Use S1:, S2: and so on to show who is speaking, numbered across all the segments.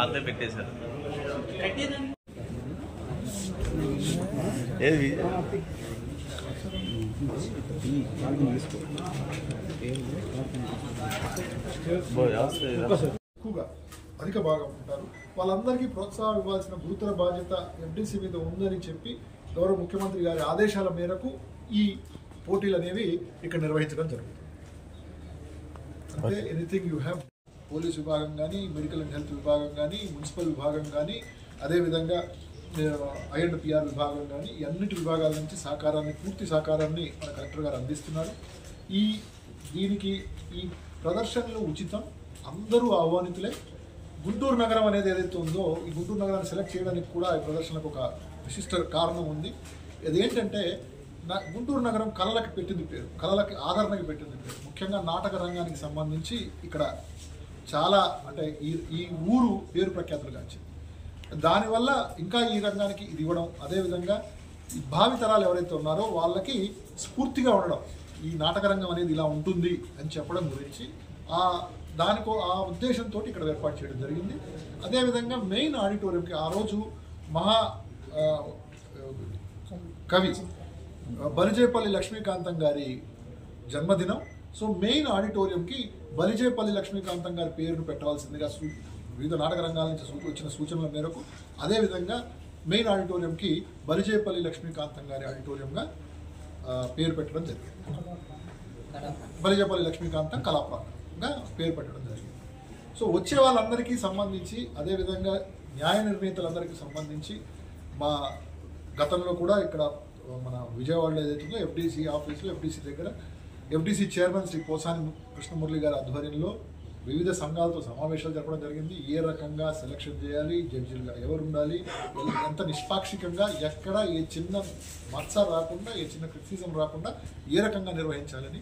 S1: ఆతే పెట్టేశారు. ఏది
S2: ఎక్కువగా అధిక భాగం ఉంటారు. వాళ్ళందరికీ ప్రోత్సాహం ఇవ్వాల్సిన గురుతర బాధ్యత ఎఫ్డీసీ మీద ఉందని చెప్పి గౌరవ ముఖ్యమంత్రి గారి ఆదేశాల మేరకు ఈ పోటీలు అనేవి ఇక్కడ నిర్వహించడం జరుగుతుంది. అంటే ఎనీథింగ్ యూ హ్యావ్ పోలీస్ విభాగం కానీ, మెడికల్ అండ్ హెల్త్ విభాగం కానీ, మున్సిపల్ విభాగం కానీ, అదేవిధంగా ఐఎండ్పిఆర్ విభాగం కానీ, ఈ అన్నిటి విభాగాల నుంచి పూర్తి సహకారాన్ని మన కలెక్టర్ గారు అందిస్తున్నారు. దీనికి ఈ ప్రదర్శనలు ఉచితం, అందరూ ఆహ్వానితులే. గుంటూరు నగరం అనేది ఏదైతే ఉందో, ఈ గుంటూరు నగరాన్ని సెలెక్ట్ చేయడానికి కూడా ఈ ప్రదర్శనకు ఒక విశిష్ట కారణం ఉంది. అదేంటంటే గుంటూరు నగరం కళలకు పెట్టింది పేరు, కళలకి ఆదరణకి పెట్టింది పేరు. ముఖ్యంగా నాటక రంగానికి సంబంధించి ఇక్కడ చాలా అంటే ఈ ఊరు పేరు ప్రఖ్యాతులుగాంచింది. దానివల్ల ఇంకా ఈ రంగానికి ఇది ఇవ్వడం, అదేవిధంగా ఈ భావితరాలు ఎవరైతే ఉన్నారో వాళ్ళకి స్ఫూర్తిగా ఉండడం, ఈ నాటక రంగం అనేది ఇలా ఉంటుంది అని చెప్పడం గురించి ఆ ఉద్దేశంతో ఇక్కడ ఏర్పాటు చేయడం జరిగింది. అదేవిధంగా మెయిన్ ఆడిటోరియంకి ఆ రోజు మహా కవి బలిజేపల్లి లక్ష్మీకాంతం గారి జన్మదినం. సో మెయిన్ ఆడిటోరియంకి బలిజేపల్లి లక్ష్మీకాంతం గారి పేరును పెట్టవలసిందిగా వివిధ నాటక రంగాల నుంచి వచ్చిన సూచనల మేరకు, అదేవిధంగా మెయిన్ ఆడిటోరియంకి బలిజేపల్లి లక్ష్మీకాంతం గారి ఆడిటోరియంగా పేరు పెట్టడం జరిగింది. బలిజేపల్లి లక్ష్మీకాంతం కళాప్రాంగంగా పేరు పెట్టడం జరిగింది. సో వచ్చే వాళ్ళందరికీ సంబంధించి, అదేవిధంగా న్యాయ నిర్ణేతలందరికీ సంబంధించి మా గతంలో కూడా ఇక్కడ మన విజయవాడలో ఏదైతుందో ఎఫ్డీసీ ఆఫీసులో ఎఫ్డీసీ దగ్గర ఎఫ్డీసీ చైర్మన్ శ్రీ పోసాని కృష్ణమురళి గారి ఆధ్వర్యంలో వివిధ సంఘాలతో సమావేశాలు జరపడం జరిగింది. ఏ రకంగా సెలక్షన్ చేయాలి, జడ్జిలుగా ఎవరు ఉండాలి, ఎంత నిష్పాక్షికంగా, ఎక్కడ ఏ చిన్న మచ్చ రాకుండా, ఏ చిన్న క్రిటిసిజం రాకుండా ఏ రకంగా నిర్వహించాలని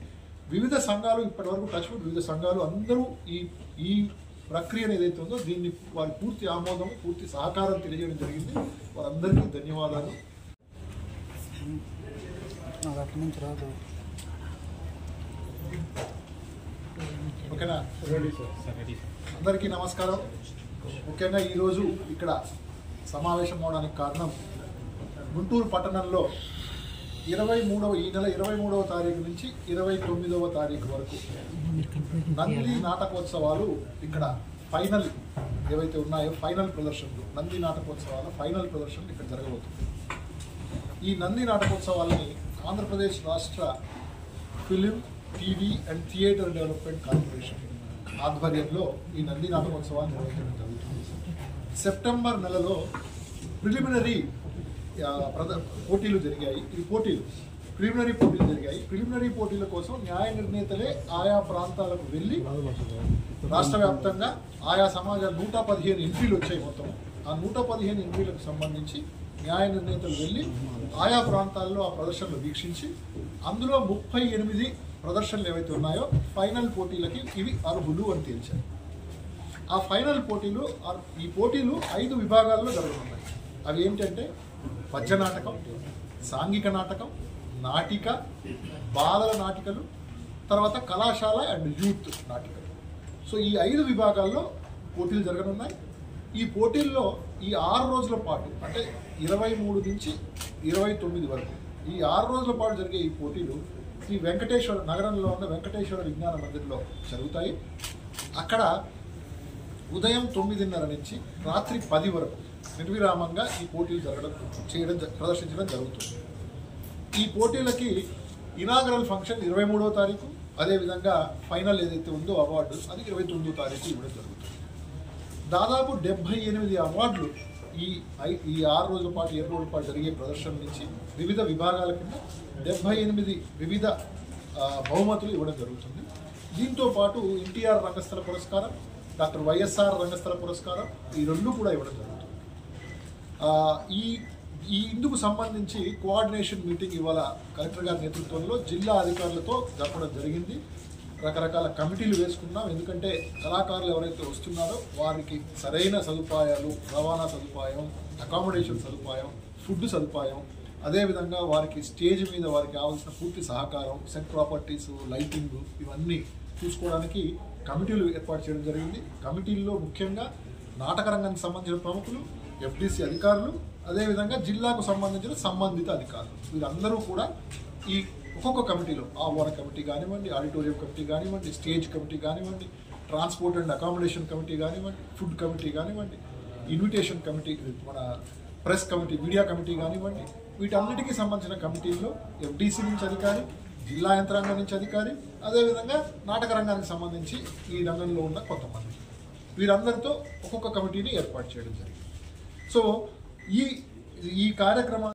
S2: వివిధ సంఘాలు ఇప్పటివరకు వివిధ సంఘాలు అందరూ ఈ ప్రక్రియను ఏదైతే ఉందో దీన్ని వారి పూర్తి ఆమోదం, పూర్తి సహకారం తెలియజేయడం జరిగింది. వారందరికీ ధన్యవాదాలు. ఓకేనా, అందరికీ నమస్కారం. ముఖ్యంగా ఈరోజు ఇక్కడ సమావేశం అవడానికి కారణం, గుంటూరు పట్టణంలో ఈ నెల 23వ తారీఖు నుంచి 29వ తారీఖు వరకు నంది నాటకోత్సవాలు ఇక్కడ ఫైనల్ ఏవైతే ఉన్నాయో ఫైనల్ ప్రదర్శనలు, నంది నాటకోత్సవాల ఫైనల్ ప్రదర్శనలు ఇక్కడ జరగబోతుంది. ఈ నంది నాటకోత్సవాలని ఆంధ్రప్రదేశ్ రాష్ట్ర film, TV and theatre development corporation ఆధ్వర్యంలో ఈ నంది నాటకోత్సవాలు నిర్వహించడం జరుగుతుంది. సెప్టెంబర్ నెలలో ప్రిలిమినరీ పోటీలు జరిగాయి. ప్రిలిమినరీ పోటీలు జరిగాయి. ప్రిలిమినరీ పోటీల కోసం న్యాయ నిర్ణేతలే ఆయా ప్రాంతాలకు వెళ్ళి రాష్ట్ర వ్యాప్తంగా ఆయా సమాజాలు 115 ఎంట్రీలు వచ్చాయి. మొత్తం ఆ 115 ఎంట్రీలకు సంబంధించి న్యాయ నిర్ణేతలు వెళ్ళి ఆయా ప్రాంతాల్లో ఆ ప్రదర్శనలు వీక్షించి అందులో 38 ప్రదర్శనలు ఏవైతే ఉన్నాయో ఫైనల్ పోటీలకి ఇవి అర్హులు అని తేల్చారు. ఆ ఫైనల్ ఈ పోటీలు 5 విభాగాల్లో జరుగుతున్నాయి. అవి ఏంటంటే పద్య నాటకం, సాంఘిక నాటకం, నాటిక, బాలల నాటికలు, తర్వాత కళాశాల అండ్ యూత్ నాటికలు. సో ఈ 5 విభాగాల్లో పోటీలు జరగనున్నాయి. ఈ పోటీల్లో ఈ 6 రోజుల పాటు, అంటే 23 నుంచి 29 వరకు ఈ 6 రోజుల పాటు జరిగే ఈ పోటీలు శ్రీ వెంకటేశ్వర నగరంలో ఉన్న వెంకటేశ్వర విజ్ఞాన మందిర్లో జరుగుతాయి. అక్కడ ఉదయం 9:30 నుంచి రాత్రి 10 వరకు నిర్విరామంగా ఈ పోటీలు ప్రదర్శించడం జరుగుతుంది. ఈ పోటీలకి ఇనాగరల్ ఫంక్షన్ 23వ తారీఖు, అదేవిధంగా ఫైనల్ ఏదైతే ఉందో అవార్డు అది 29వ తారీఖు ఇవ్వడం జరుగుతుంది. దాదాపు 78 అవార్డులు ఈ 6 రోజుల పాటు 7 రోజుల పాటు జరిగే ప్రదర్శన నుంచి వివిధ విభాగాల కింద 78 వివిధ బహుమతులు ఇవ్వడం జరుగుతుంది. దీంతో పాటు ఎన్టీఆర్ రంగస్థల పురస్కారం, డాక్టర్ వైఎస్ఆర్ రంగస్థల పురస్కారం, ఈ 2 కూడా ఇవ్వడం జరుగుతుంది. ఇందుకు సంబంధించి కోఆర్డినేషన్ మీటింగ్ ఇవాళ కలెక్టర్ గారి నేతృత్వంలో జిల్లా అధికారులతో జరపడం జరిగింది. రకరకాల కమిటీలు వేసుకున్నాం. ఎందుకంటే కళాకారులు ఎవరైతే వస్తున్నారో వారికి సరైన సదుపాయాలు, రవాణా సదుపాయం, అకామిడేషన్ సదుపాయం, ఫుడ్ సదుపాయం, అదేవిధంగా వారికి స్టేజ్ మీద వారికి కావాల్సిన పూర్తి సహకారం, సెట్ ప్రాపర్టీస్, లైటింగ్ ఇవన్నీ చూసుకోవడానికి కమిటీలు ఏర్పాటు చేయడం జరిగింది. కమిటీల్లో ముఖ్యంగా నాటక రంగానికి సంబంధించిన ప్రముఖులు, ఎఫ్డిసి అధికారులు, అదేవిధంగా జిల్లాకు సంబంధించిన సంబంధిత అధికారులు, వీరందరూ కూడా ఈ ఒక్కొక్క కమిటీలో ఆహ్వాన కమిటీ కానివ్వండి, ఆడిటోరియం కమిటీ కానివ్వండి, స్టేజ్ కమిటీ కానివ్వండి, ట్రాన్స్పోర్ట్ అండ్ అకామిడేషన్ కమిటీ కానివ్వండి, ఫుడ్ కమిటీ కానివ్వండి, ఇన్విటేషన్ కమిటీ, మన ప్రెస్ కమిటీ, మీడియా కమిటీ కానివ్వండి, వీటన్నిటికీ సంబంధించిన కమిటీల్లో ఎఫ్డిసి నుంచి అధికారి, జిల్లా యంత్రాంగం నుంచి అధికారి, అదేవిధంగా నాటక రంగానికి సంబంధించి ఈ రంగంలో ఉన్న కొంతమంది, వీరందరితో ఒక్కొక్క కమిటీని ఏర్పాటు చేయడం జరిగింది. సో ఈ కార్యక్రమం